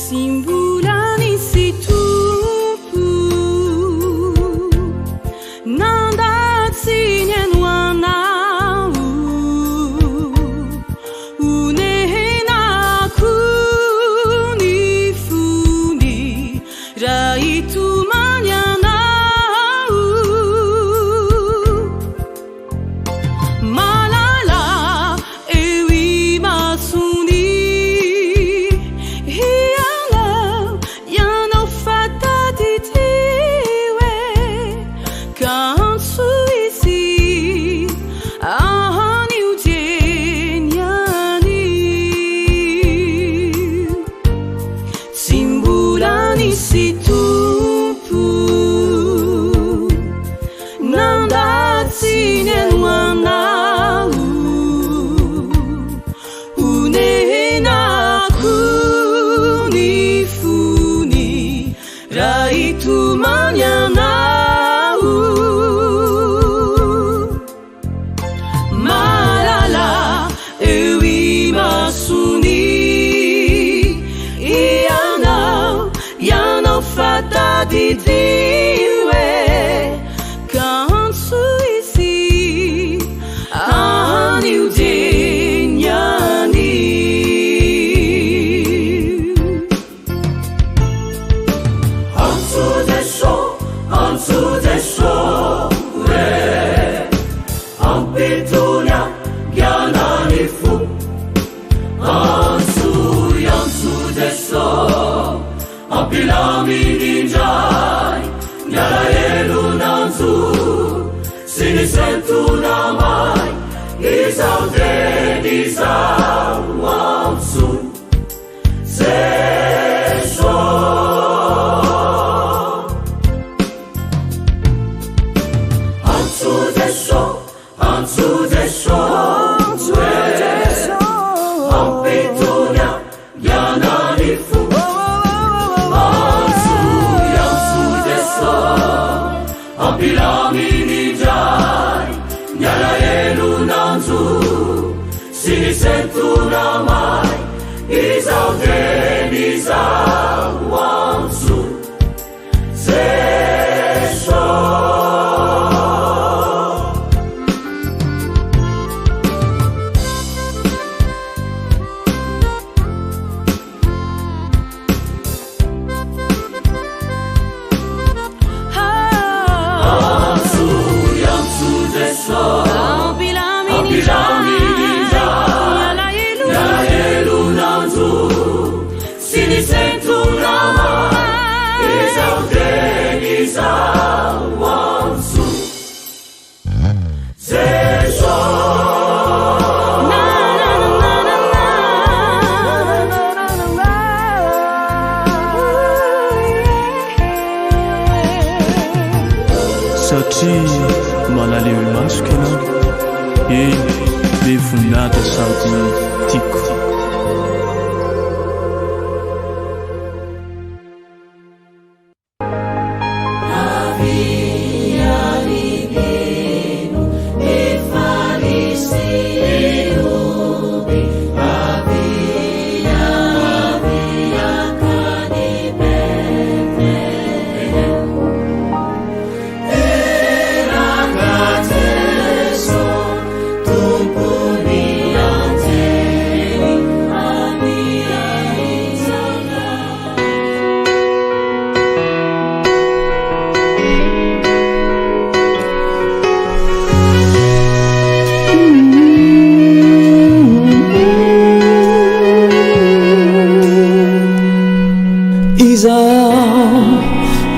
Simbulani situpu Nanda tsinyana Unehena kunifuni Raitu manyana Malala ewi masuni Simbulani situpu Nanda tsinyana Unehena kunifuni Raitu manyana Malala ewi masuni Fata di diwe kansu isi ani udinyani onto the show ampitunya gyanani fu onto the show Apilami ninjai, nyara yelu nanzu, sinisentu namai, izaude nizawamsu, zesho. Onto the show, ampitunya, yanani fu. Apilami ninjai, nyala yelu nanzu, sinisentu namai, izaude nizawamsu, zesho. Satria mahalalehy masoka ianao eny be voninahitra sady tiako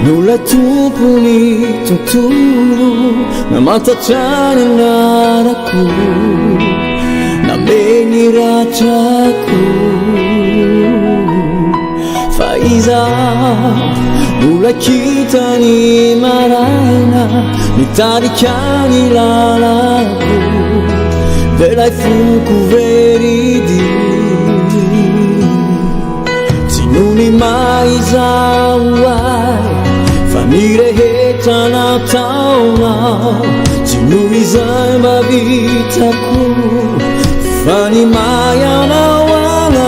Nulla tumpuni tunturu Namatachani naraku Nameni rajaku Faiza Nulla kita ni marana Nitarikani lalaku Velai fuku veridi Tinuni mai zawai Fanireheta na taona Tinuni zai mavitaku Fani maya na wana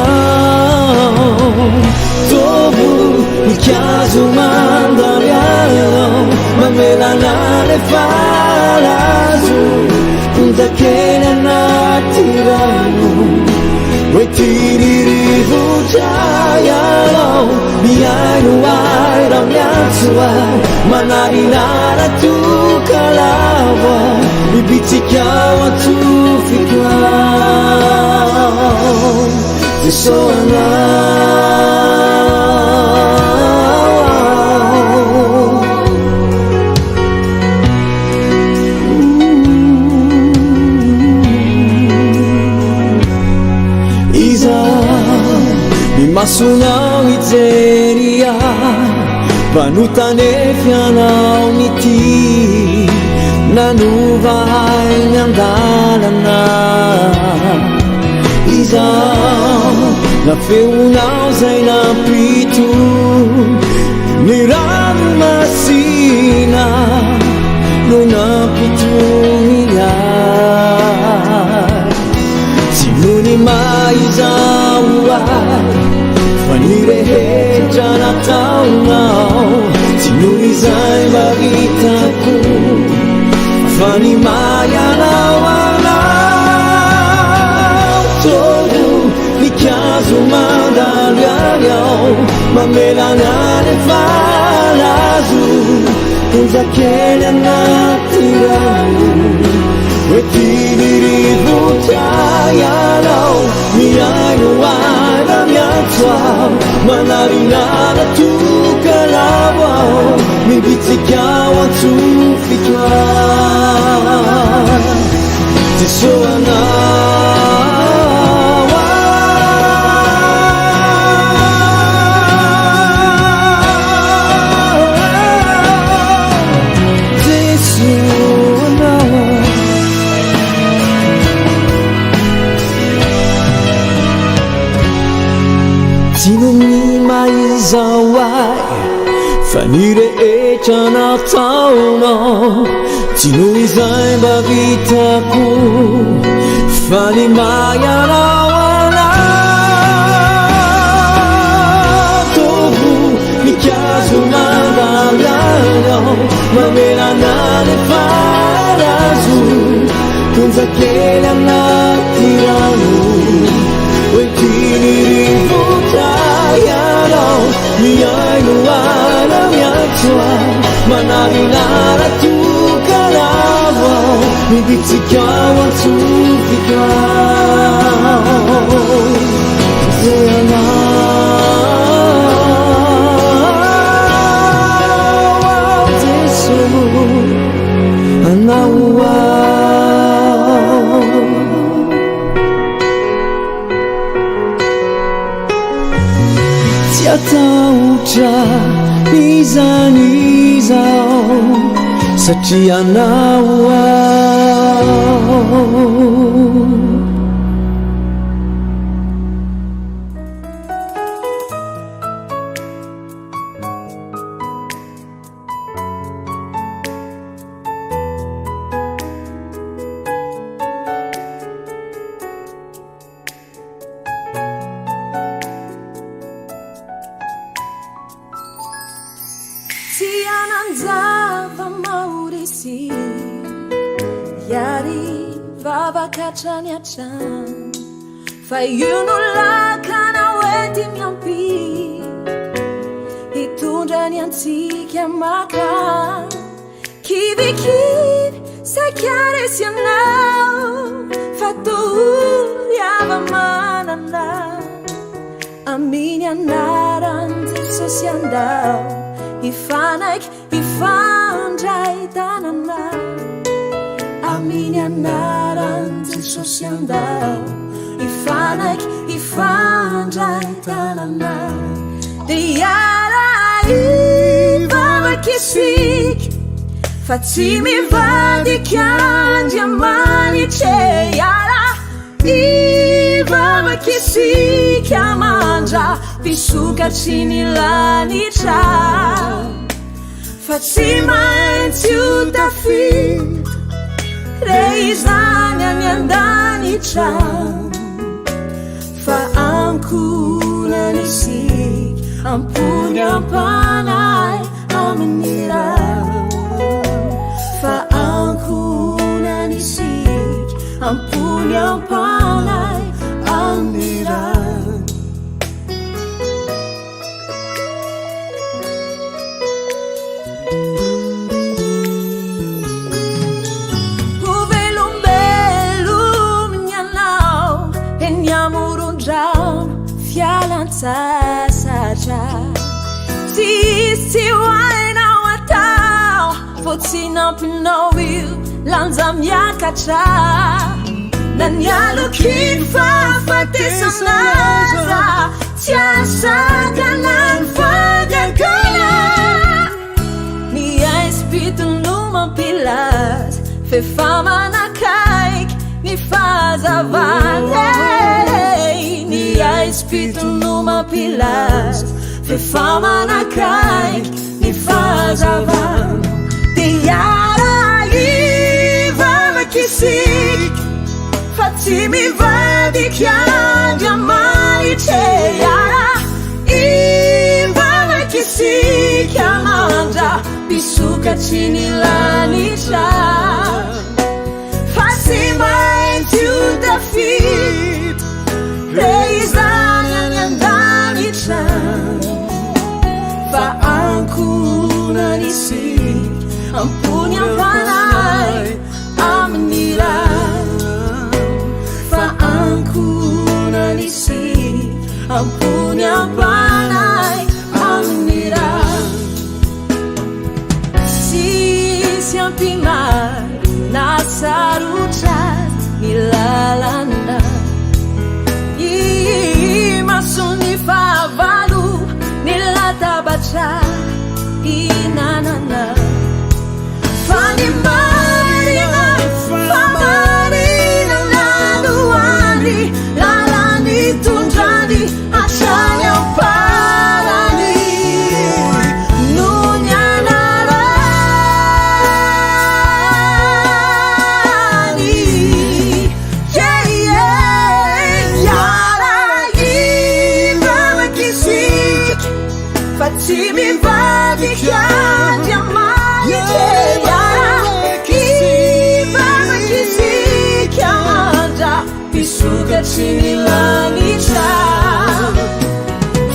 mikazo mandarianao mamelana le falazo onjakely anaty rano hoe tiririvotra ianao miaino ay raha miantso ay manarinara tokalava mibitsikao atsofiko ao Jesosy Masonao mijeria vanotanefianao mity nanovay miandalana izao nafeonao zay nampito ny rano masina no nampitoniay tsy nony maizao ay Fanirehitra nataonao tsy noho izay mahitako fa ny mayanao anao toro mikazo mandalo ianao mamelana le falazo onjakely anaty rano hoe tiririvotra ianao miaino ay raha miantso ao manarinara tokalavo ao mibitsikao atsofiko ao Jesosy anao Jesosy anao Tinomy maizao ay fa nirehetra nataonao tsy noho izay mba vitako fa ny mayanao anao tovo mikazo mandalo ianao mamelana le falazo onjakely anaty rano hoe tiririvotra ianao miaino ay raha miantso ay manarinara tokalavo ao mibitsikao atsofiko ao zay anao Jesosy anao tsy atahotra izany izao satria anao ao Tiananjava maurisi Yari vavakatrany atrano fa io no lakana oenty miampi hitondra ny antsika makany kivikidy sakaresy anao fa tory ava-manana aminy anaran Jesosy andao ifanaik ifandray tanana aminy anaran Jesosy andao ifanaik ifandray tanana diara ivavakisik fa tsy mivadiky andriamanitry iara ivavakisik amandra fisokatry ny lanitra fa tsy maintsy ho tafita re izany any an-danitra fa ankonany isika ampony ampanay amin'ny raha fa ankonany isika ampony ampanay amin'ny raha fialantsasatra tsisy hoainao atao fô tsy nampinao io lanja miakatra na nialokiny fahafatesanaza tsy asakana ny fagagana ny aispitony mampilaza fefa manakaiky ny fahazavana Espírito mampilaza fefa manakaiky ny fahazavana tiara ivavakisika fa tsy mivadiky andriamanitra iara ivavakisika mandra pisokatry ny lanitra fa tsy maintsy ho tafita Reizany andanitra fa ankonany isika ampony ampanay amin'ny raha fa ankonany isika ampony ampanay amin'ny raha sisy ampimary na sarotra ny lalana masoni favalo nelatabatra inanana fani marina famarina laluani lalani tundrani achani amparani nunyanarani yeah, yeah. Fatti mi vadiky andriamanitra ivavakisika mandra pisokatry ny lanitra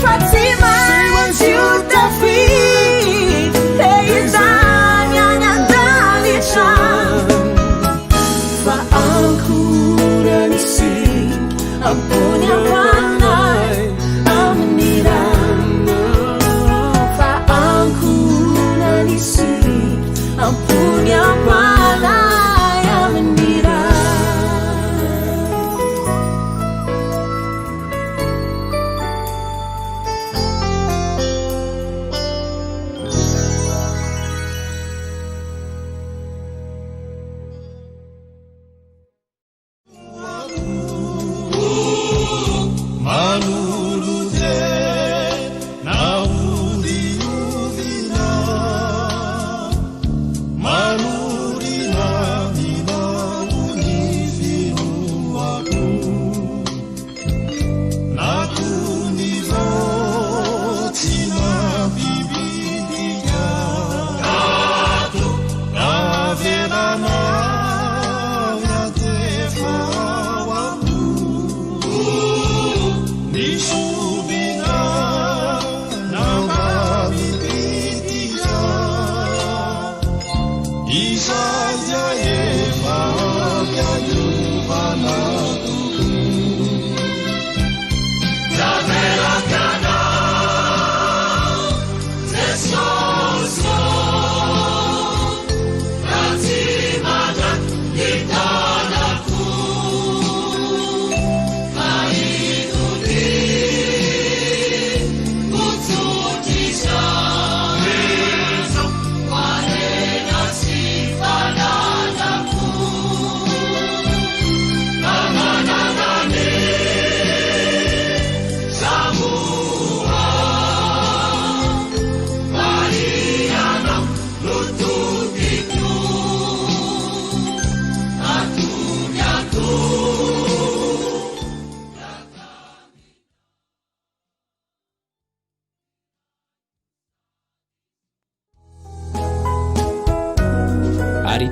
fa tsy maintsy ho tafita izany any andalitra fa ankonany isika ampony ampanay amin'ny raha ampony ampanay amin'ny raha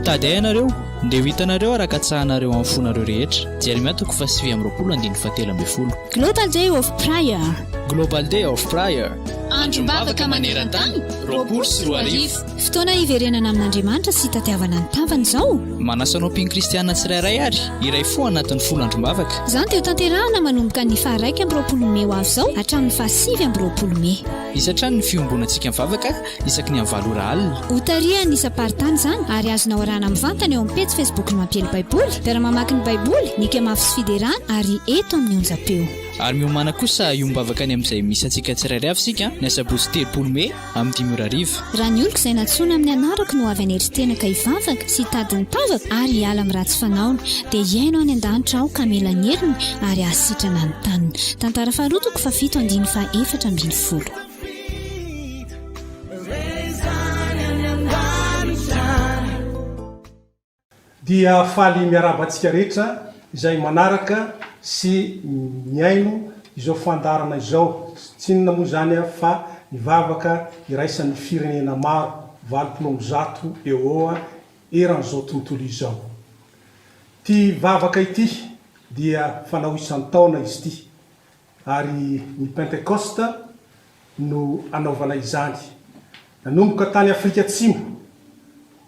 tady ianareo ndia ho hitanareo araka-tsahanareo amin'ny fonareo rehetra jeremia 7:20 Global Day of Prayer. Global Day of Prayer. Andro-bavaka maneran-tany, 20 fotoana hiverenana amin'Andriamanitra sy tatiavana ny tavany izao. Manasanao mpino kristianina tsirairay ary iray foa anatin'ny folo andro-bavaka. Izany dia ho tanterahana manomboka ny 9 Mey ho avy izao hatramin'ny 9 Mey. Isatrany ny fiombonantsika mivavaka isaky ny amin'ny 7 alina. Ho tarihany isa-paritany izany ary azonao arahana mivantana eo amin'ny pejy Facebook ny mampiely baiboly, tara mamaky ny baiboly, ny kemafy sy fiderana ary eto amin'ny onjam-peo. Ary miomana kosa iombavaka ny amin'izay misy antsika tsirairay avy sika ny asabotsy 3 Mey amin'ny 5:00. Raha ny oloko izay natsoina amin'ny anarako no avy aneritena ka hivavaka sy tady ny tavaka ary hiala amin'ny ratsy fanaony dia hiaino any an-danitra aho ka mila ny heriny ary ahasitrana ny taniny. Tantara faharotoko 7:4. dia faly miarabantsika rehetra izay manaraka sy miaino izao fandarana izao tsy inona moa zany fa nivavaka iraisan'ny firenena maro 70 eo eran'izao tontolo izao. Ty vavaka ity dia fanao isan'ny taona izy ity ary ny Pentecoste no anaovana izany. Nanomboka tany Afrika Atsimo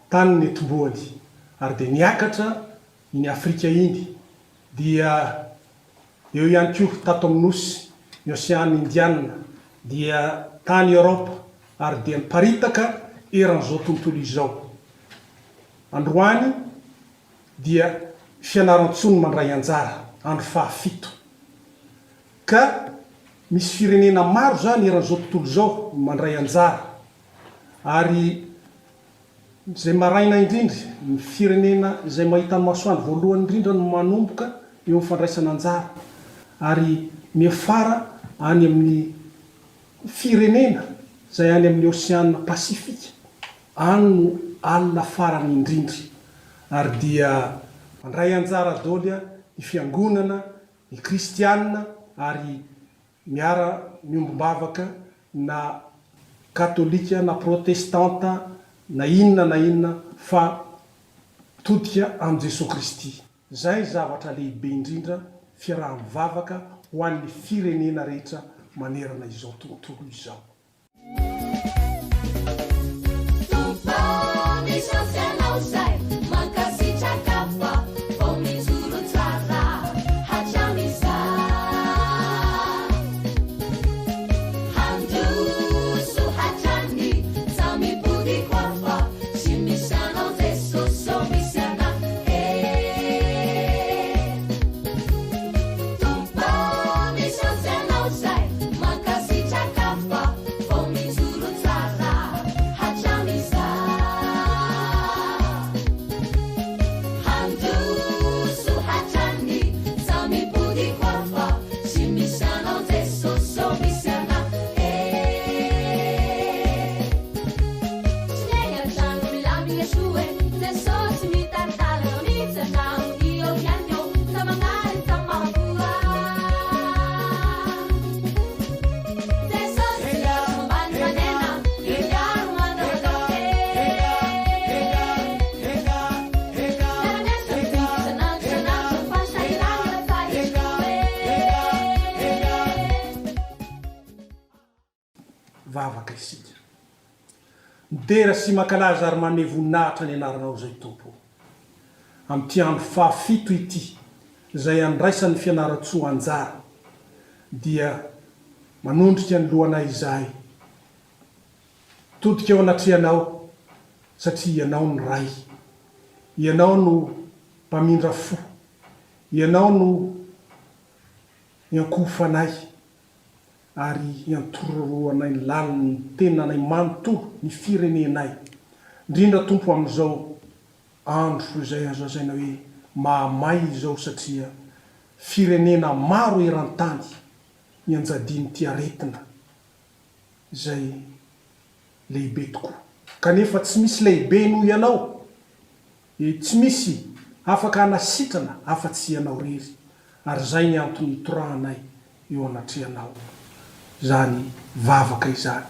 tany netomboany ary dia niakatra iny Afrika iny dia eo ihany koa tato amin'ny nosy ny Ocean Indiana dia tany Europe ary dia niparitaka eran'izao tontolo izao. Androany dia fianaran-tsony mandray anjara andro 7 ka misy firenena maro zany eran'izao tontolo izao mandray anjara ary zay maraina indrindra ny firenena izay mahita ny masoandro voalohany indrindra no manomboka eo amin'ny fandraisana anjara ary miafara any amin'ny firenena zay any amin'ny Oceana Pasifika any no alina farany indrindra ary dia mandray anjara dolia ny fiangonana ny kristianina ary miara miombom-bavaka na katolika na protestanta na inona fa todika amin'ny Jesosy Kristy. Zay zavatra lehibe indrindra fiaraha-mivavaka ho an'ny firenena rehetra manerana izao tontolo izao. Vavaka isika midera sy mankalaza ary maneho voninahitra ny anaranao zay tompo amin'ity andro 7 ity izay andraisan'ny fianaran-tsoa anjara dia manondrika ny lohanay izahay todika eo anatrianao satria ianao ny ray, ianao no mpamindra fo, ianao no iankofanay ary iantororoanay ny laliny ny tenanay manontolo ny firenenay indrindra tompo amin'izao andro izay azazaina hoe mahamay izao satria firenena maro eran-tany nianjadiny ty aretina izay lehibe tokoa kanefa tsy misy lehibe noho ianao tsy misy afaka hanasitrana afa-tsy ianao rery ary zay ny antony itorahanay eo anatrianao zany vavaka izany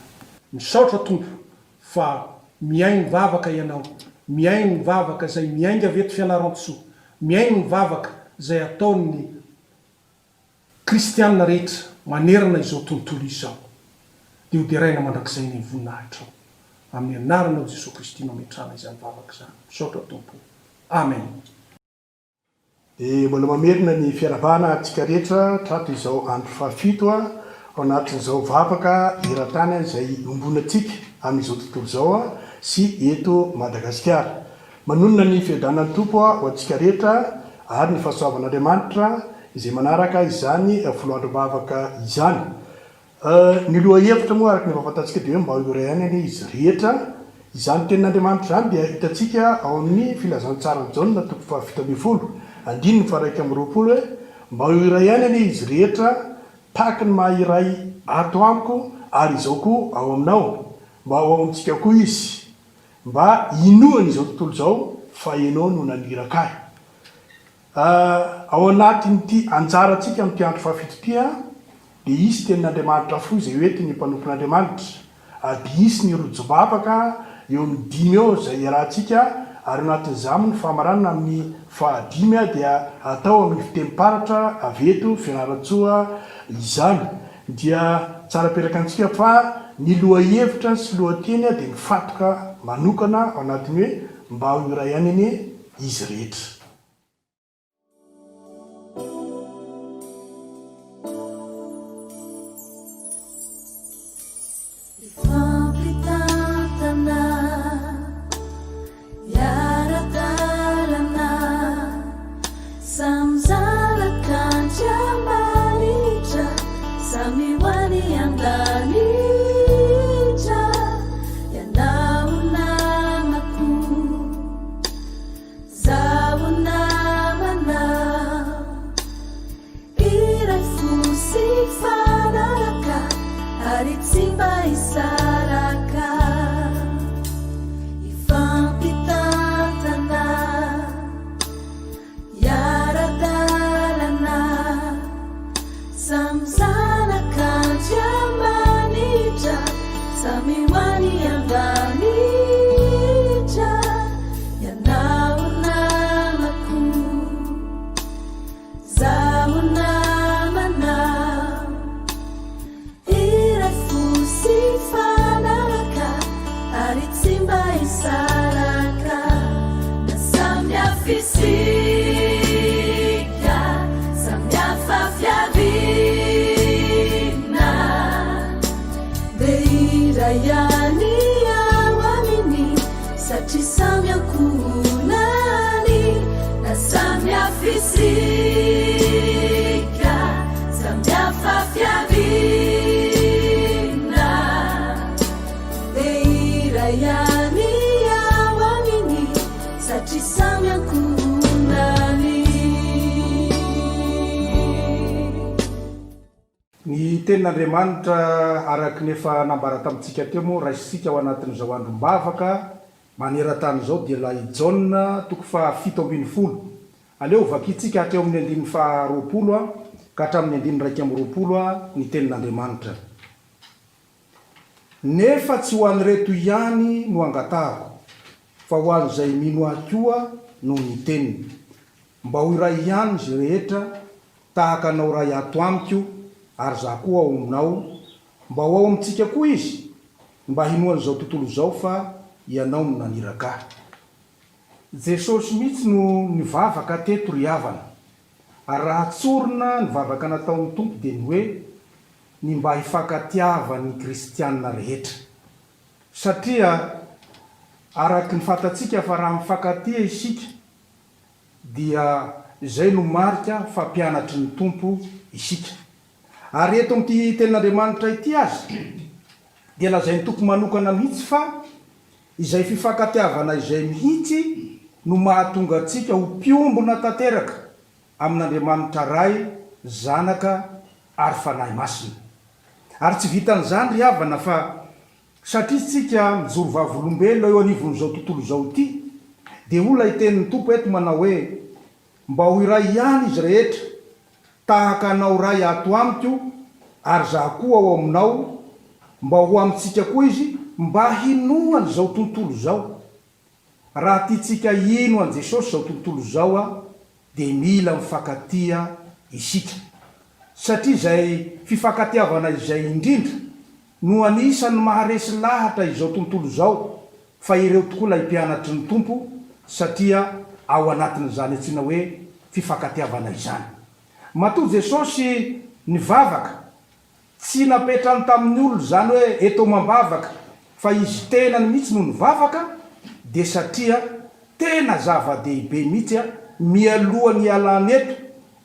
misaotra tompo fa miainy vavaka ianao miaino ny vavaka zay miainga veto fianaran-tsoa, miaino ny vavaka zay ataony kristianina rehetra manerana izao tontolo izao. Dia ho diraina mandrakizay ny voninahitra amin'ny anaranao Jesosy Kristy no ametrahana izany vavaka izany. Misaotra Tompo. Amen. Dia mbola mamerina ny fiaravana antsika rehetra trato izao andro fahafito ao anatin'izao vavaka eran-tany izay ombonantsika amin'izao tontolo izao sy eto Madagasikara. Manonona ny fiadanan'ny Tompo ho antsika rehetra ary ny fahasoavan'Andriamanitra izay manaraka izany foloandro vavaka izany. Ny loha hevitra moa araka ny fahafantatsika dia hoe mba ho iray ihany izy rehetra. Izany tenin'Andriamanitra izany dia hitantsika ao amin'ny filazantsara Jaona 7:20 andininy fa 1:20 hoe mba ho iray ihany izy rehetra tahaka ny maha iray ato amiko ary izao koa ao aminao, mba ao amintsika koa izy, mba inoany izao tontolo izao fa ianao no naniraka ahy. Ao anatin'ity anjarantsika amin'ity andro fahafito ity dia isy tenin'Andriamanitra fo izay hoe ny mpanompon'Andriamanitra. Dia isy ny rojo-bavaka eo amin'ny 5 eo izay iarahantsika ary anatin'izany ny famaranana amin'ny 5 dia atao amin'ny fitemparatra aveto fianaran-tsoa izany. Dia tsara peraka antsika fa ny loha-hevitra sy lohateny dia mifatoka manokana ao anatiny hoe mba ho iray ihany izy rehetra. Ny tenin'Andriamanitra araky nefa nambara tamintsika teo moa raisitsika ao anatin'izao androm-bavaka maneran-tany izao dia la Jaona 7:20. Aleo vakitsika hatreo amin'ny 2:20 ka hatramin'ny 2:20 ny tenin'Andriamanitra. Nefa tsy ho an'ny reto ihany no angatahako, fa ho an'izay mino akoa no ny teniny. Mba ho iray ihany izy rehetra tahaka anao ray ato amiko ary za koa ao aminao, mba ho ao amintsika koa izy, mba hinoan'izao tontolo izao fa ianao no naniraka ahy. Jesosy mihitsy no nivavaka teto ry havana, ary raha tsorina ny vavaka nataon'ny Tompo dia ny hoe ny mba hifankatiavan'ny kristianina rehetra. Satria araky ny fantatsika fa raha mifankatia isika dia izay no marika fa mpianatry ny Tompo isika. Ary eto amin'ity tenin'Andriamanitra ity azy dia lazain'ny Tompo manokana mihitsy fa izay fifankatiavana izay mihitsy no mahatonga antsika ho mpiombona tanteraka amin'Andriamanitra ray, zanaka ary fanahy masina. Ary tsy vitan'izany ry havana fa satria tsika mijoro vavolombelona eo anivon'izao tontolo izao ity, dia olona itenin'ny Tompo eto manao hoe mba ho iray ihany izy rehetra tahaka anao ray ato amiko ary za koa ao aminao, mba ho amintsika koa izy mba hinoany izao tontolo izao. raha tiatsika ino an jesosy zao tontolo zao a de mila mifakatia isika satria zay fifankatiavana izay indrindra no anisany maharesy lahatra izao tontolo zao fa ireo tokoa la impianatry ny tompo satria ao anatin'izany atsina hoe fifankatiavana izany matoa jesosy nivavaka tsy napetrany tamin'ny olo zany hoe eto mambavaka fa izy tena ny mihitsy no nivavaka de satria tena zava-dehibe mihitsy a mialohany alany eto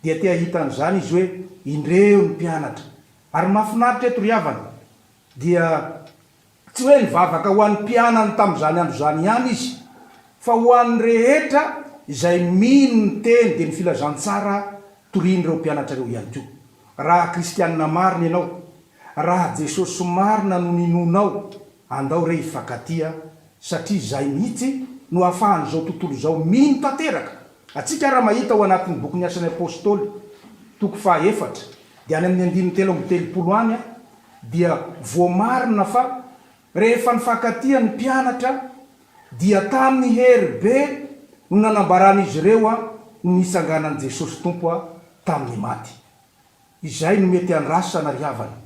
dia tea hitan'izany izy hoe indreo ny mpianatra ary mahafinaritra eto ry havana dia tsy hoe nivavaka ho an'ny mpianany tamin'izany andro zany ihany izy fa ho an'ny rehetra izay mino ny teny de ny filazantsara torian'ireo mpianatra reo ihany koa raha kristianina marina ianao raha jesosy marina no ninonao andao re hifankatia satria zay mihitsy no ahafahany zao tontolo zao mino tanteraka atsika raha mahita ao anatin'ny boky ny asan'ny apôstôly toko fahaefatra de any amin'ny 13 any dia voamarina fa rehefa nifankatia ny mpianatra dia tamin'ny hery be no nanambaran'izy ireo a nisanganan'i jesosy tompo a tamin'ny maty izay no mety andrasana ry havana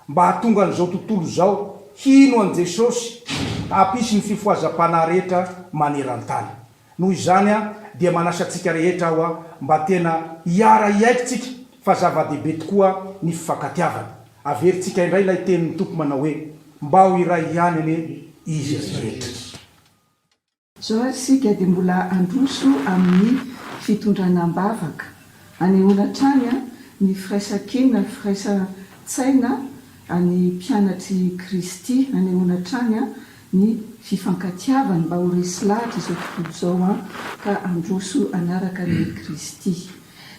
mba hatonga an'izao tontolo zao hino an jesosy ampisy ny fifoazam-pana rehetra maneran-tany noho izany a dia manasatsika rehetra aho a mba tena hiara iaikitsika fa zava-dehibe tokoa ny fifankatiavana averitsika indray ilay tenin'ny tompo manao hoe mba ho iray ihany ane izy rehetra zao ary sika dia mbola androso amin'ny fitondranam-bavaka anehoana trany a ny firaisan-kina firaisan-tsaina any mpianatry kristy anehoana trany a ny fifankatiavany mba ho resy lahatra izao tontolo zao a ka androso anaraka ny kristy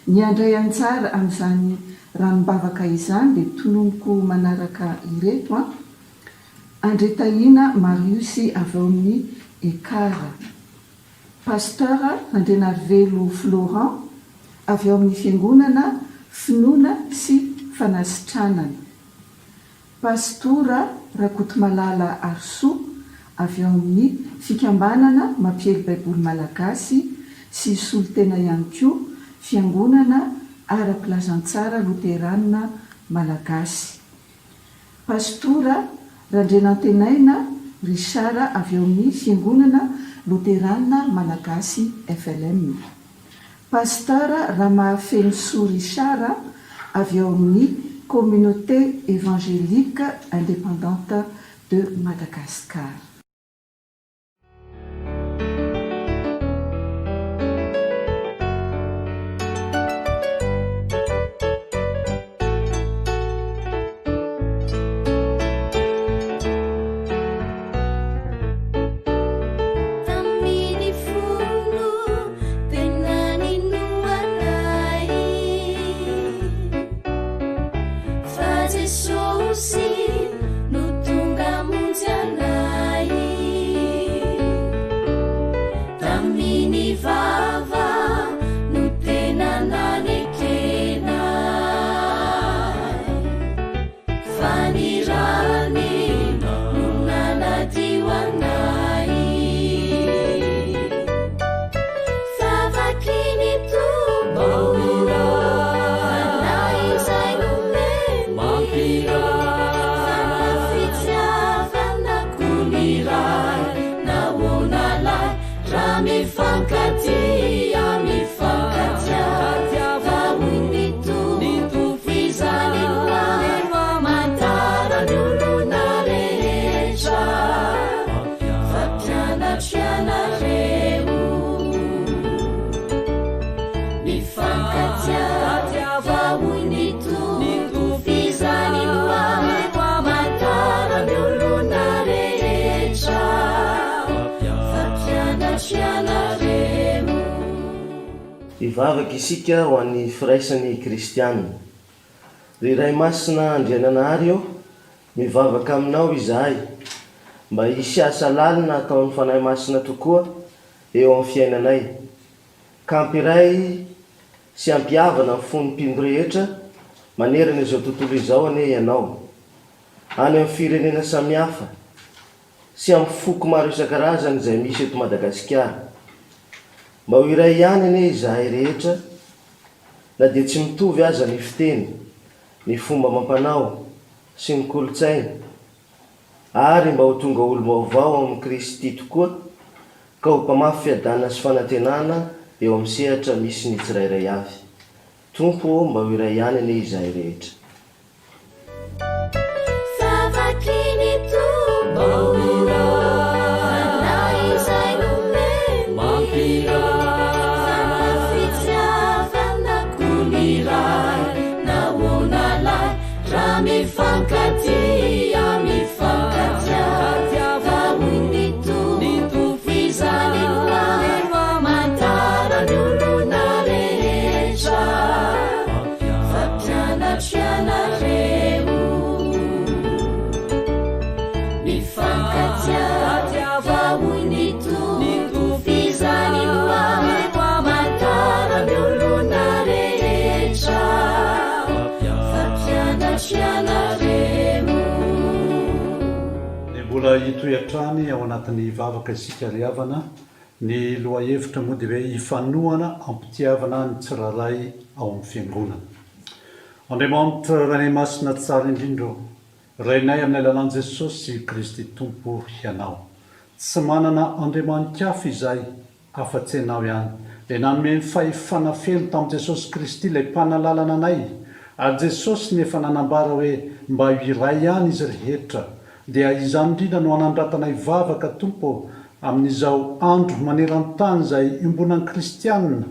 ny andray anjara amin'izany ranom-bavaka izany dia tononoko manaraka ireto a Andretahina Mariusy avy ao amin'ny Ekara, pasteur Andrenarivelo Florent avy ao amin'ny fiangonana finoana sy fanasitranana, pastora Rakotomalala Arso avy ao amin'ny fikambanana mampiely baiboly malagasy sy solotena ihany koa fiangonana ara-pilazantsara loteranina malagasy, pastora Randrenantenaina Richard avy ao amin'ny fiangonana loteranina malagasy FLM, pasteur Ramafenso Richard avy ao amin'ny communauté évangélique indépendante de Madagascar. Ivavaka isika ho an'ny firaisan'ny kristianina. Ry Ray Masina Andriananahary eo, mivavaka aminao izahay mba hisiasa lalina ataon'ny fanahy masina tokoa eo amin'ny fiainanay. Ka ampiray sy ampiavana amin'ny fonom-pino rehetra manerana izao tontolo izao ane ianao. Any amin'ny firenena samihafa sy amin'ny foko maro isan-karazany izay misy eto Madagasikara. Mba ho iray ihany anie izahay rehetra, na dia tsy mitovy aza ny fiteny, ny fomba amam-panao sy ny kolotsaina, ary mba ho tonga olo vaovao amin'ny Kristy tokoa, ka ho mpamafy fiadanana sy fanantenana eo amin'ny sehatra misy ny tsirairay avy. Tompo mba ho iray ihany anie izahay rehetra. Mbola hitoetrany ao anatin'ny vavaka isika riavana ny loha hevitra moa dia hoe hifanohana ampitiavana ny tsiraray ao amin'ny fiangonana. Andriamanitra Ray Masina tsara indrindra, Rainay amin'ny alalan'i Jesosy Kristy Tompo ianao. Tsy manana andriamanitra hafa izahay afa-tsy ianao ihany. Dia nanome ny fahifanafeno tamin'i Jesosy Kristy ilay mpanalalana anay. Ary Jesosy nefa nanambara hoe mba iray ihany izy rehetra. Dia izany indrindra no anandratanay vavaka Tompo amin'izao andro maneran-tany izay iombonan'ny kristianina,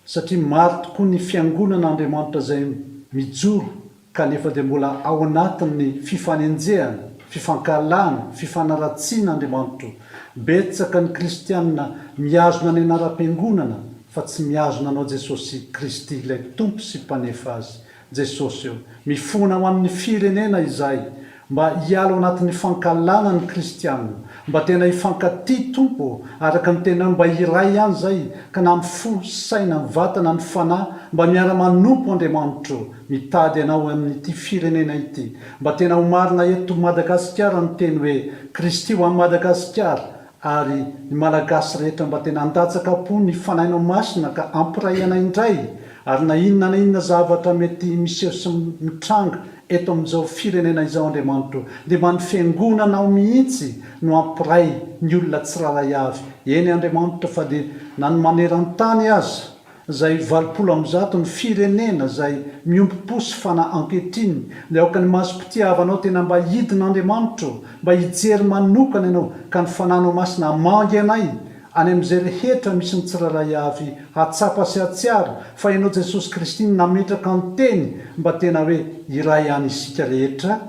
satria maro tokoa ny fiangonan'Andriamanitra izay mijoro kanefa dia mbola ao anatin'ny fifanenjehana, fifankalana, fifanaratsian'Andriamanitra. Betsaka ny kristianina miazona ny anaram-piangonana fa tsy miazona anao Jesosy Kristy ilay Tompo sy mpanefa azy. Jesosy eo mifona ho amin'ny firenena izahay mba hialo anatin'ny fankalana ny kristianina, mba tena hifankaty Tompo araka ny tena mba iray ihany zay, ka na amin'ny fo saina ny vatana ny fanahy mba miara-manompo Andriamanitra mitady anao amin'ity firenena ity, mba tena ho marina eto Madagasikara ny teny hoe Kristy ho an'i Madagasikara, ary ny malagasy rehetra mba tena handatsaka-po ny fanahinao masina ka ampiray anay indray, ary na inona zavatra mety miseho sy mitranga eto amin'izao firenena izao Andriamanitra, dia mba ny fiangonanao mihitsy no ampiray ny olona tsiraray avy. Eny Andriamanitra, fa dia na ny maneran-tany aza izay 800 ny firenena izay miompo-posy fana ankehitriny, dia aoka ny masom-pitiavanao tena mba hidin'Andriamanitra, mba hijery manokana ianao ka ny fananao masina hamangy anay any amin'izay rehetra misy ny tsiraray avy hatsapa sy hatsiaro, fa ianao Jesosy Kristy nametraka ny teny mba tena hoe iray ihany isika rehetra.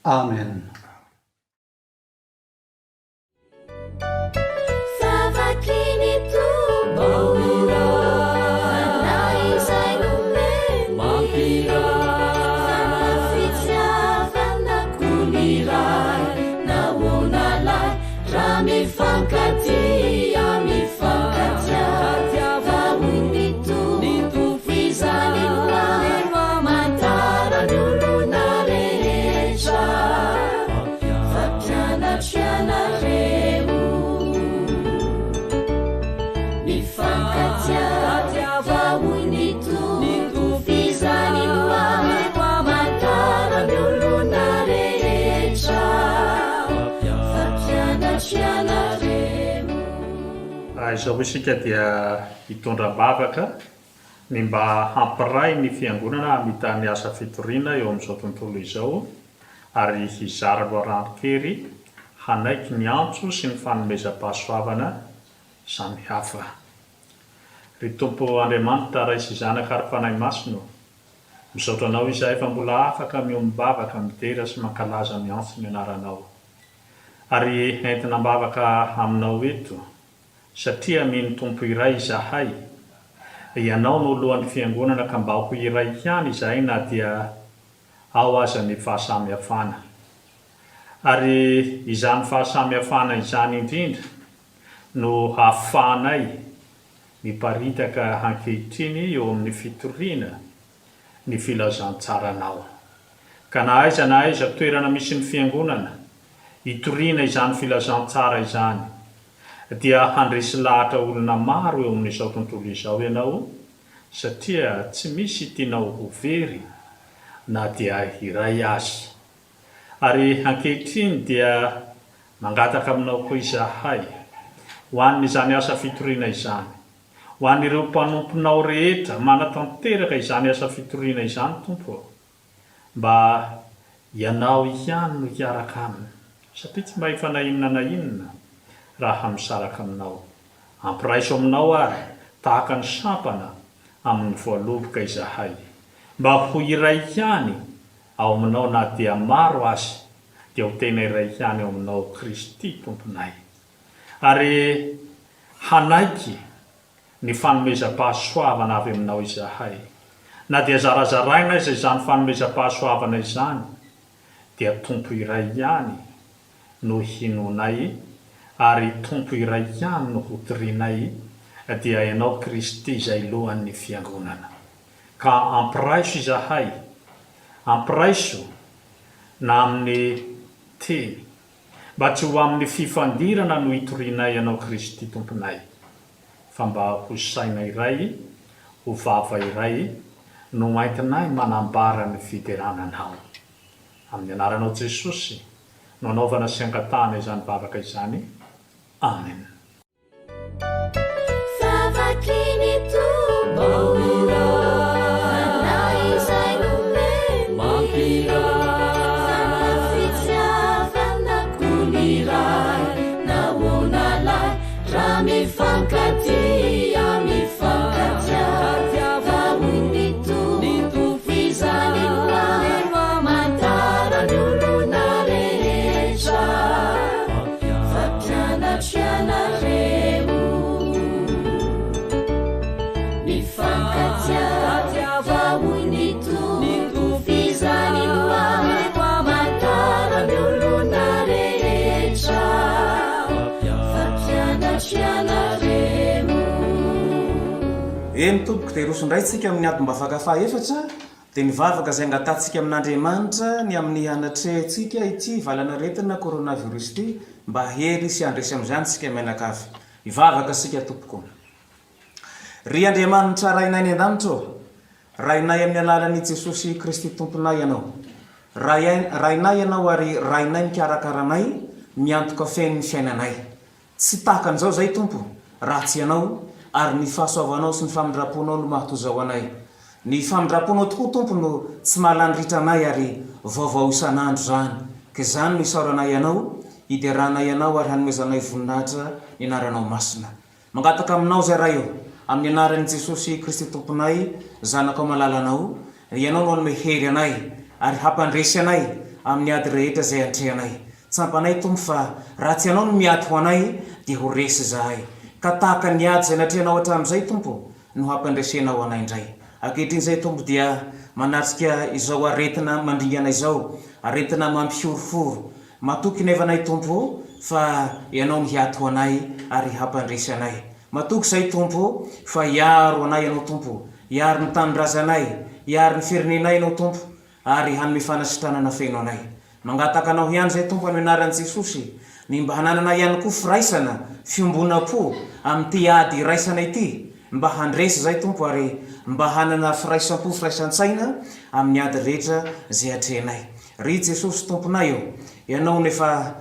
Amen. Izao isika dia hitondra-bavaka ny mba hampiray ny fiangonana hamitany asa fitoriana eo amin'izao tontolo izao, ary hizara loharano-kery hanaiky ny antso sy ny fanomezam-pahasoavana samy hafa. Ry Tompo Andriamanitra, Ray sy Zanaka ary Fanahy Masina, misaotra anao izahay fa mbola afaka miombavaka midera sy mankalaza miantso ny anaranao, ary entina mbavaka aminao eto, satria mino Tompo iray izahay, ianao no lohan'ny fiangonana ka mba ho iray ihany izahay na dia ao aza ny fahasamihafana. Ary izany fahasamihafana izany indrindra no hahafahanay miparitaka ankehitriny eo amin'ny fitoriana ny filazantsaranao. Ka na aiza toerana misy ny fiangonana, hitoriana izany filazantsara izany dia handresy lahatra olona maro eo amin'izao tontolo izao ianao satria tsy misy tianao ho very na dia iray azy. Ary ankehitriny dia mangataka aminao koa izahay ho an'izany asa fitoriana izany, ho an'ireo mpanomponao rehetra manatanteraka izany asa fitoriana izany Tompo, mba ianao ihany no hiaraka aminy satria tsy mba hifanahinana na inona raha misaraka aminao. Ampiraiso aminao ary tahaka ny sampana amin'ny voaloboka izahay, mba ho iray ihany ao aminao na dia maro azy dia ho tena iray ihany ao aminao Kristy Tomponay. Ary hanaiky ny fanomezam-pahasoavana avy aminao izahay, na dia zarazaraina izay izany fanomezam-pahasoavana izany dia Tompo iray ihany no hinonay ary Tompo iray ihany no hotorianay dia ianao Kristy izay lohan'ny fiangonana. Ka ampiraiso izahay, ampiraiso na amin'ny teny mba tsy ho amin'ny fifandirana no hitorianay ianao Kristy Tomponay, fa mba ho saina iray, ho vava iray no maintinay manambara ny fiderananao. Amin'ny anaranao Jesosy no anaovana sy angatahana izany vavaka izany. Amen. Eny tompoko dia rosondray tsika amin'ny ady mba fakafa efatra dia nivavaka izay angatantsika amin'Andriamanitra ny amin'ny anatrehantsika ity valanaretina coronavirus ity mba hery sy andresy amin'izany tsika mianakavy. Ivavaka sika tompoko. Ry Andriamanitra rainay ny an-danitra, rainay amin'ny alalan'i Jesosy Kristy Tomponay ianao. Rainay ianao ary rainay mikarakaranay miantoka fen'ny fiainanay. Tsy tahaka an'izao zay Tompo, ratsy ianao ary ny fahasoavanao sy ny famindraponao no mahatoizao anay. Ny famindraponao tokoa Tompo no tsy mahalanyritra anay ary vaovao isan'andro zany. Ka izany no isaoranay ianao, hideranay ianao ary hanomezanay voninahitra ny anaranao masina. Mangataka aminao zay raha eo, amin'ny anaran'i Jesosy Kristy Tomponay, zanakao malalanao, ianao no hanome hery anay ary hampandresy anay amin'ny ady rehetra zay antrehanay. Tsampanay Tompo fa raha tsy ianao no miady ho anay dia ho resy zahay. Ka tahaka ny ady zay natrehanao hatramin'izay Tompo no hampandresenao anay indray. Ankehitriny Tompo dia manatrika izao aretina mandringana izao, aretina mampiforoforo. Matoky nevanay Tompo fa ianao ny hiady ho anay ary hampandresy anay. Matoky zay Tompo fa hiaro anay ianao Tompo, hiaro ny tanindrazanay, hiaro ny firenenay ianao Tompo ary hanome fanasitranana feno anay. Mangataka anao ihany zay Tompo amin'ny anaran'i Jesosy, ny mba hananana ihany koa firaisana, fiombona-po amin'ity ady iraisana ity, mba handresy zay Tompo ary mba hanana firaisampo, firaisan-tsaina amin'ny ady rehetra zay atrehanay. Ry Jesosy Tomponay eo, ianao nefa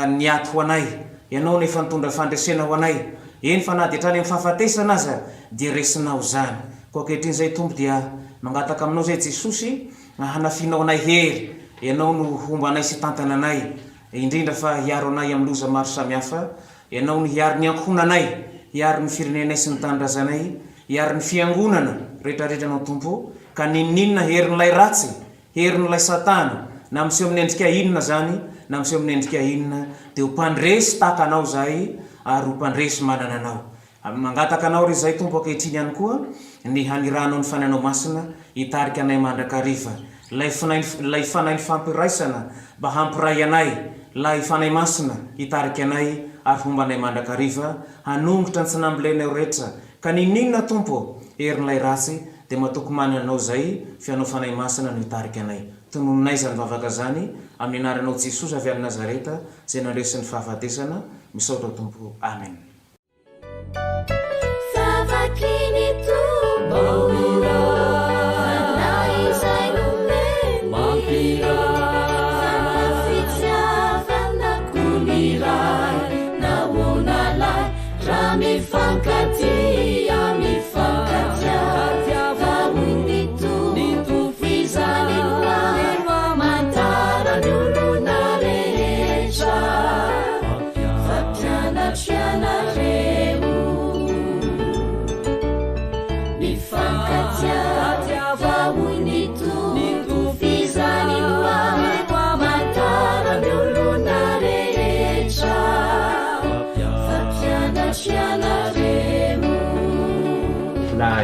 niady ho anay, ianao nefa nitondra fandresena ho anay. Eny fa na dia hatrany amin'ny fahafatesana aza dia resinao zany. Koa ankehitriny zay Tompo dia mangataka aminao zay Jesosy, hanafinao anay hery, ianao no homba anay sy tantana anay, indrindra fa hiaro anay amin'ny loza maro samihafa. Ianao no hiaro ny ankohonanay, hiaro ny firenenay sy ny tanindrazanay, hiaro ny fiangonana rehetrarehetra anao Tompo. Ka ninninona herin'ilay ratsy, herin'ilay satana, na miseho amin'ny endrika inona zany, na miseho amin'ny endrika inona, dia ho mpandresy tahaka anao zahay ary ho mpandresy manana anao. Mangataka anao ry zay Tompo ankehitriny ihany koa ny haniranao ny fanainao masina hitarika anay mandrakariva. Lay fanainy fampiraisana mba hampiray anay, lay fanay masina hitarika anay ary fomba anay mandrakariva, hanongotra ny tsinambilenao rehetra. Ka ninninona Tompo herin'ilay ratsy dia matoky manana anao zay fianao fanay masina no hitarika anay. tonononay zany vavaka zany amin'ny anaranao Jesosy avy amin'ny Nazareta zay nandresin'ny fahafatesana misaotra tompo amen.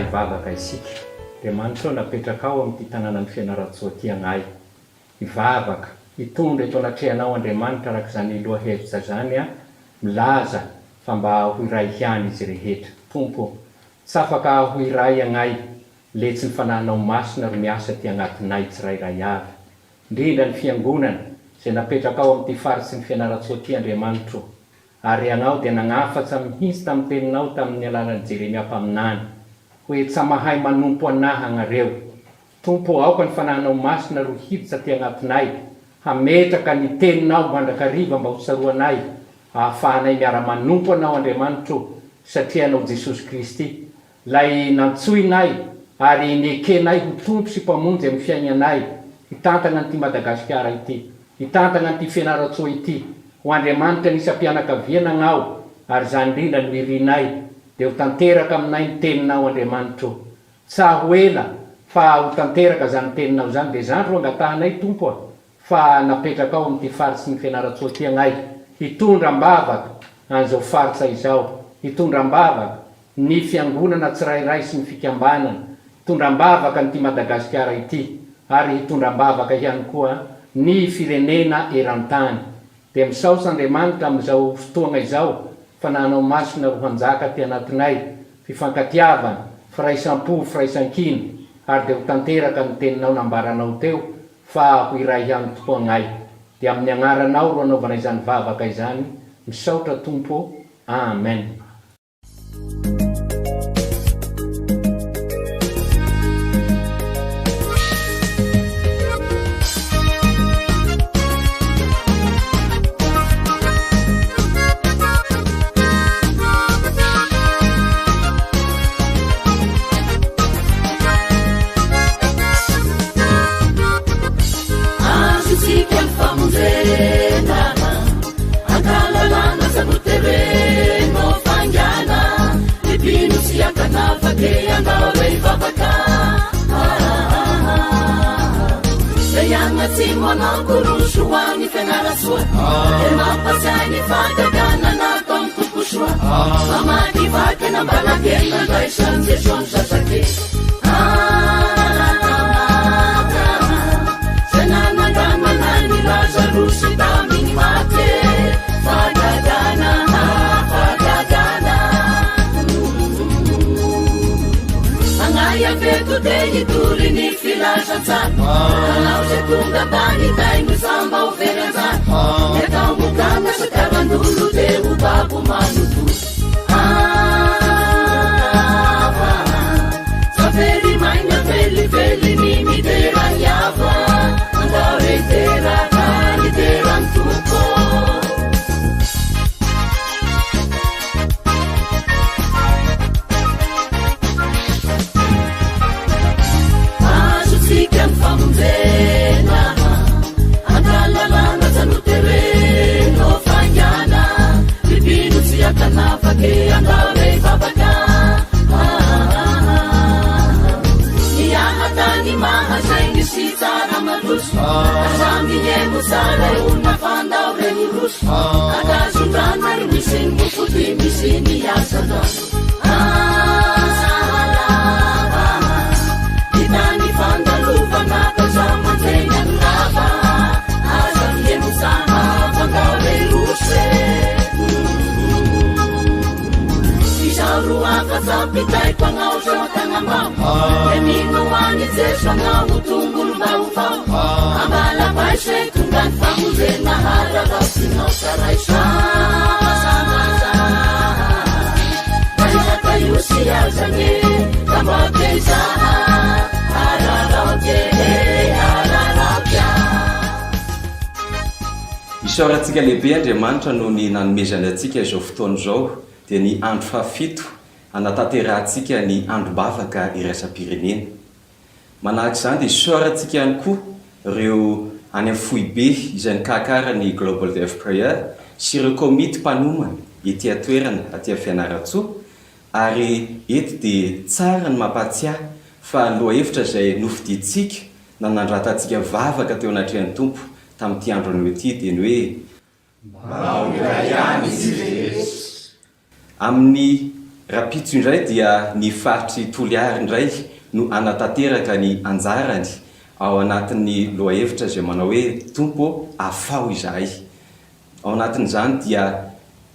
Ivavaka isika dia manitro napetraka ao amin'ity tanàna ny Fianarantsoa ty agnay. Ivavaka hitondra eto anatrehanao Andriamanitra araka izany lohahevitra zany milaza fa mba ho iray ihany izy rehetra. Tompo, tsy afaka ho iray agnay letsy ny fanahinao masina ro miasa ty agnatinay tsirairay avy. Indrindra ny fiangonana zay napetraka ao amin'ity faritsy ny Fianarantsoa ty Andriamanitro, ary anao dia nagnafatsa mihitsy tamin'ny teninao tamin'ny alalan'i Jeremia mpaminany hoe tsy mahay manompo anahy agnareo. Tompo, aoka ny fanahinao masina ro hiditra ty agnatinay, hametraka ny teninao mandrakariva mba ho tsaroanay, ahafahanay miara manompo anao Andriamanitro satria anao Jesosy Kristy lay nantsoinay ary niekenay ho tompo sy mpamonjy amin'ny fiainanay. Hitantana an'ity Madagasikara ity, hitantana an'ity Fianarantsoa ity, ho Andriamanitra nisam-pianakaviana agnao, ary zany indrindra no irinay dia ho tanteraka aminay ny teninao Andriamanitro. Tsy ho ela fa ho tanteraka zany teninao zany, dia zany ro angatahanay Tompo fa napetraka ao amin'ity faritsy ny Fianarantsoa ty agnay, hitondra mbavaka an'izao faritra izao, hitondra mbavaka ny fiangonana tsirairay sy ny fikambanana, hitondra mbavaka nyty Madagasikara ity, ary hitondra mbavaka ihany koa ny firenena eran-tany. Dia misaotsy Andriamanitra amin'izao fotoana izao fanahinao masina ro hanjaka ty anatinay, fifankatiavana, firaisampo, firaisankina, ary dia ho tanteraka ny teninao nambaranao teo fa ho iray ihany tokoa agnay. Dia amin'ny agnaranao ro anaovanay izany vavaka izany, misaotra Tompo. Amen. Kurushwani Fianarantsoa Mapasani Fatagana Natom Kukushwa Mama Divake na Balagena Daishan Zeshon Shashake Senana Gama Nani Raja Rushida Minimate Fatagana Fatagana Angaya Vetu Dehi Turini Filashansan Kalau setunga bani Tainu Samba Uferansan Nekau Mukanga Sekarang dulu Dewu Babu Manutu Saferi Mainya Feli Feli Nimi Deran Yava Andare Tera Kali Deran Tuko Famunzena Andalalanga Zanutere kasampitaiko agnaotra tagnambao emino agny jeso agnao tongolo baofao ambalabaisy tongany famonjena hararautinao saraisa baisatayosy azanye kambapeisaha hararaote hararaotya isaorantsika lehibe Andriamanitra no ny nanomezany atsika izao fotoana izao dia ny andro fahafito anatanterantsika ny andro-bavaka iraisam-pirenena. Manahaka izany dia isaorantsika ihany koa ireo any amin'ny foibe izay nikahakara ny Global Deaf Prayer sy ireo komity mpanomana ety atoerana aty amin'ny Fianaratsoa, ary eto dia tsara ny mampatsiahy fa lohahevitra izay nofidintsika na nandratantsika vavaka teo anatrehan'ny Tompo tamin'ity andro anio ity dia ny hoe maoray ihany izy rehetra. Amin'ny rapitso indray dia ny faritry Toliary indray no anatanteraka ny anjarany ao anatin'ny lohahevitra izay manao hoe Tompo afao izahay. Ao anatin'izany dia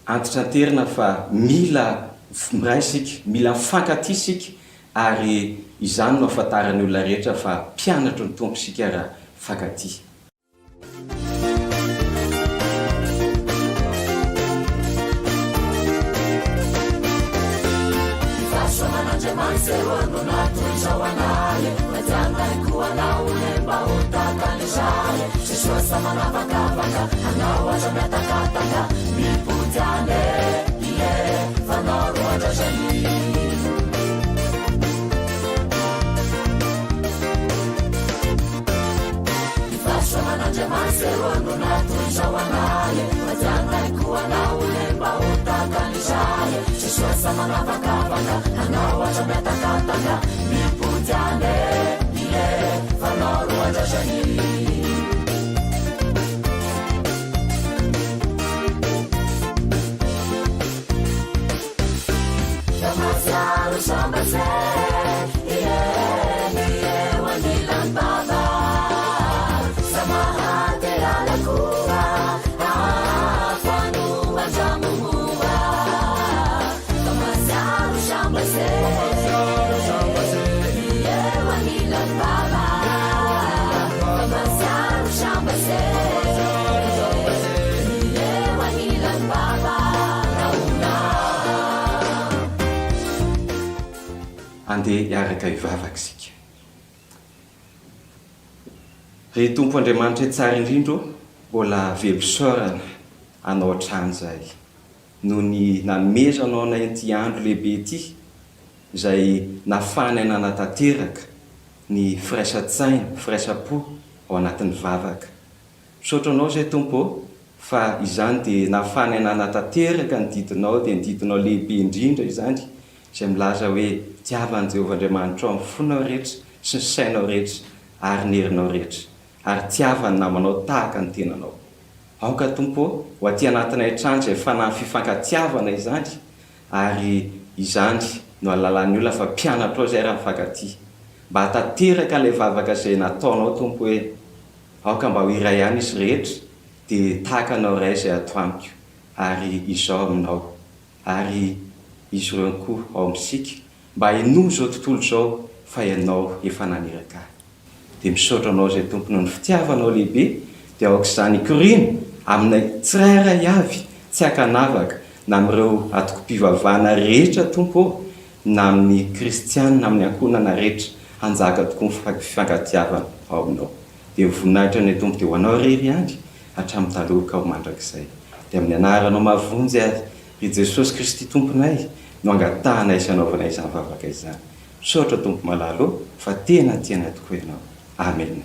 antitranterina fa mila miraisika, mila mifankatisika, ary izany no ahafantarany olona rehetra fa mpianatra ny Tompo sika raha fankaty. Andeha hiaraka hivavaka isika. Ry Tompo Andriamanitra tsara indrindra, mbola velosaorana anao hatrany izay noho ny nanomezanao anay ity andro lehibe ity izay nafana nanatanteraka ny firaisan-tsaina, firaisan-po ao anatin'ny vavaka. Misaotra anao izay Tompo fa izany dia nafana nanatanteraka ny didinao dia ny didinao lehibe indrindra izany izay milaza hoe tiavan'i Jehovah Andriamanitra amin'ny fonao rehetra sy ny sainao rehetra ary ny herinao rehetra, ary tiavany namanao tahaka ny tenanao. Aoka Tompo, ho aty anatinay hatrany izay fanahy fifankatiavana izany, ary izany no alalan'ny olona fa mpianatra izay raha mifankaty, mba hatanteraka ilay vavaka izay nataonao Tompo hoe aoka mba ho iray ihany izy rehetra dia tahaka anao iray izay ato amiko, ary izao aminao, ary izy ireo koa ao amintsika mba hinoa izao tontolo izao fa ianao efa naneraka. Dia misaotra anao izay Tompo noho ny fitiavanao lehibe, dia aok'izany ikorina aminay tsirairay avy tsy hakanavaka na amin'ireo atoko-pivavahana rehetra Tompo, na amin'ny kristianina, na amin'ny ankonana rehetra, hanjaka tokoa ny fifankatiavana ao aminao. Dia voninahitra ny Tompo dia ho anao rery andry hatramin'ny taloha ka ho mandrakizay. Dia amin'ny anaranao mavonjy azy i Jesosy Kristy Tomponay no angatahanay sy anaovanay izany vavaka izany. Misaotra Tompo malalo fa tena tiana tokoa ianao. Amen.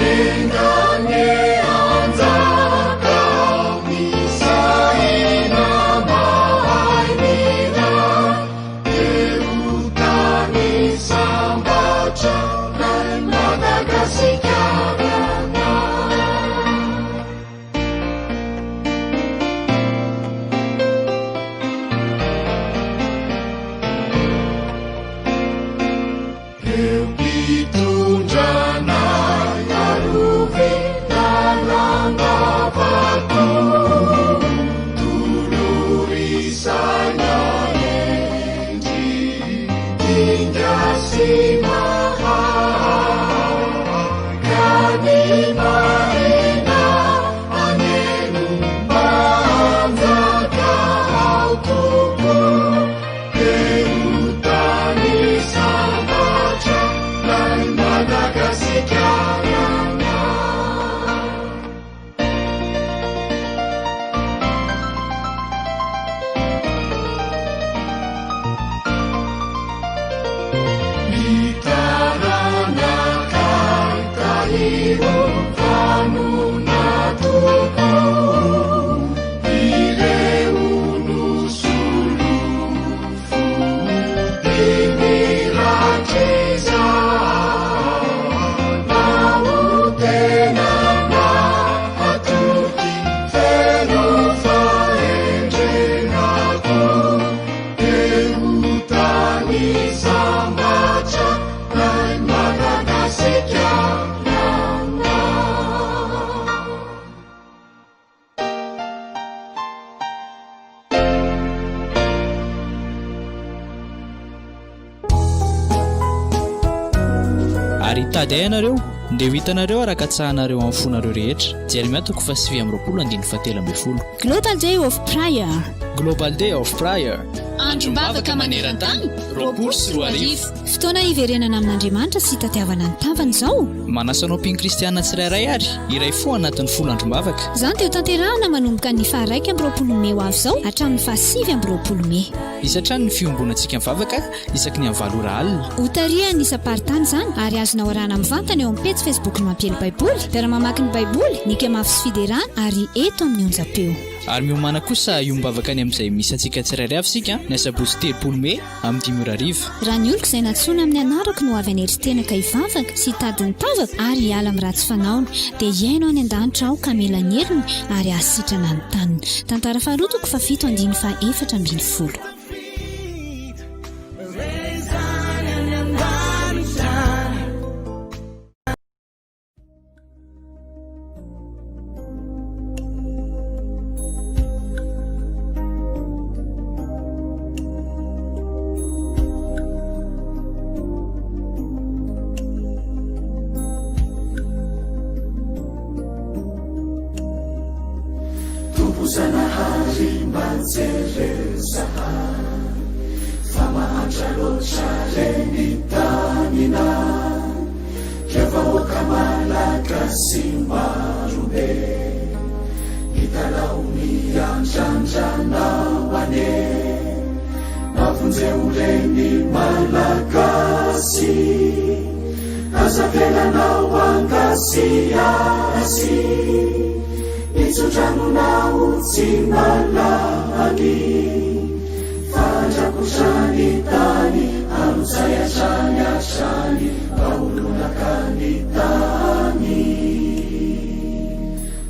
Engane anzaka misaina ary tady ianareo dia ho hitanareo araka-tsahanareo amin'ny fonareo rehetra jeremia 9:7 Global Day of Prayer. Global Day of Prayer. Androm-bavaka maneran-tany, 20 fotoana iverenana amin'Andriamanitra sy tatiavana ny tavany izao. Manasanao mpino kristianina tsirairay ary iray fo anatin'ny folo androm-bavaka. Izany dia ho tanterahana manomboka ny 1 Mey ho avy izao hatramin'ny 5 Mey. Isatrany ny fiombonantsika mivavaka isaky ny amin'ny 7 alina. Ho tarihany isa-paritany izany ary azonao arahana mivantana eo amin'ny pejy Facebook ny Mampiely Baiboly, dia raha mamaky ny Baiboly ny Kemafy sy Fiderana ary eto amin'ny onjam-peo. Ary miomana kosa iombavaka ny amin'izay misy antsika tsirairay avy sika ny sabotsy 3 Mey amin'ny 5:00. Raha ny oloko izay natsoina amin'ny anarako no avy aneritrenaka hivavaka sy tadiny tavaka ary hiala amin'ny ratsy fanaony dia hiaino any an-danitra aho ka mila ny heriny ary ahasitrana ny taniny. Tantara faharotoko 7:4. Zanahary manjerezaha fa mahantra loatra reny tanina rehefa malagasy marobe hitalao miandrandrana ane mavonjeo reny malagasy azavelanao angasiasy Nitsotranonao tsy malany fandrakotrany tany alozay atrany atrany baolonaka ny tany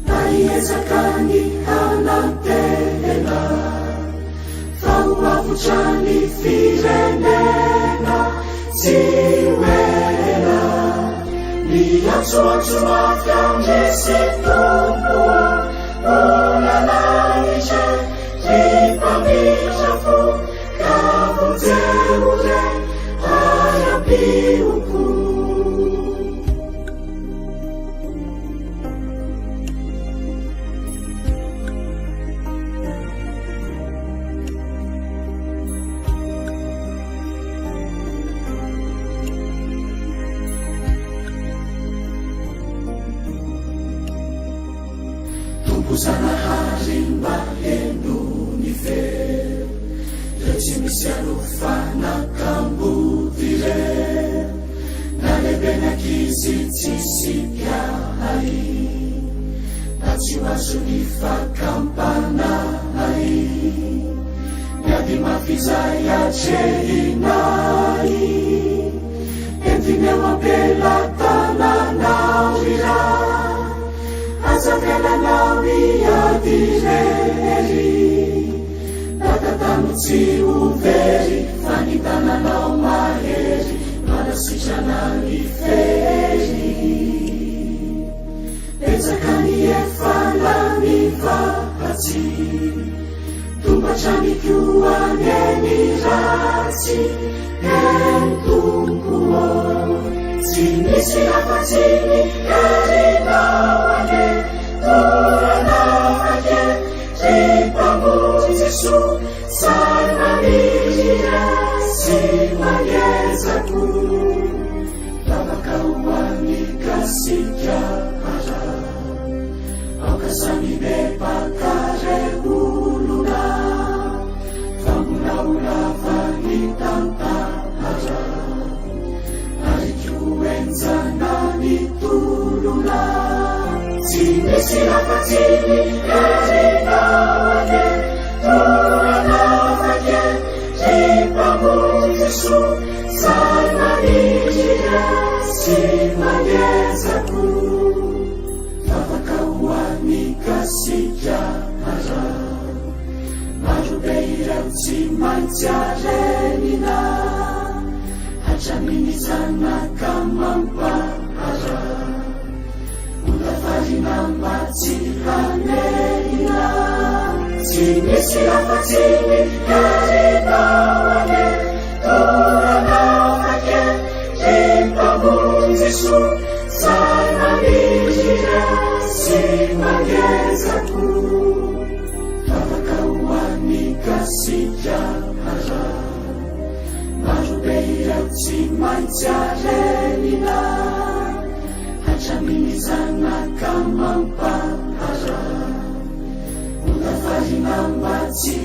naiezaka ny hanantena fa ho avotrany firenena tsy hoela miatsoatso mafy andresy tompo Olalaice, ripamisa fu, capozeure, arabiuku. Zanahary maheno ny feo re tsy misy alofanakambodire na lehibe ny ankizy tsisy mpiahay na tsy ho azo ny fakampanay miady mafizay atrehinay entineo ampela tananao ira Azavelanao miadirery natatano tsy overy fa ny tananao mahery manasitrana ny fery betsaka ny efa lany vahatsy tombatra ny koane ny ratsy entompo tsy misy afatsy ny erinao ane Turanafake, ripamu Jesu, salvamire, simayezaku, tabakauani kasikara, aukasani bepakare uluna, famulaulava nitantara, arikuenzana nituluna. tsy misy afatsiny erinaoane toranafake ry mpamony Jeso zay manitrire sy mangezako vavaka hoan'ny kasika ara marobe ireo tsy maintsy arenina hatraminy zanaka mampahara olavarina matsy haneina tsy misy afatsiny erinaoane toranafake ry mpamony Jeso zay manitrire sy mangezako vavaka hoan'ny kasika ara marobe ireo tsy maintsy arenina hatraminy zanaka mampahara olavarina matsy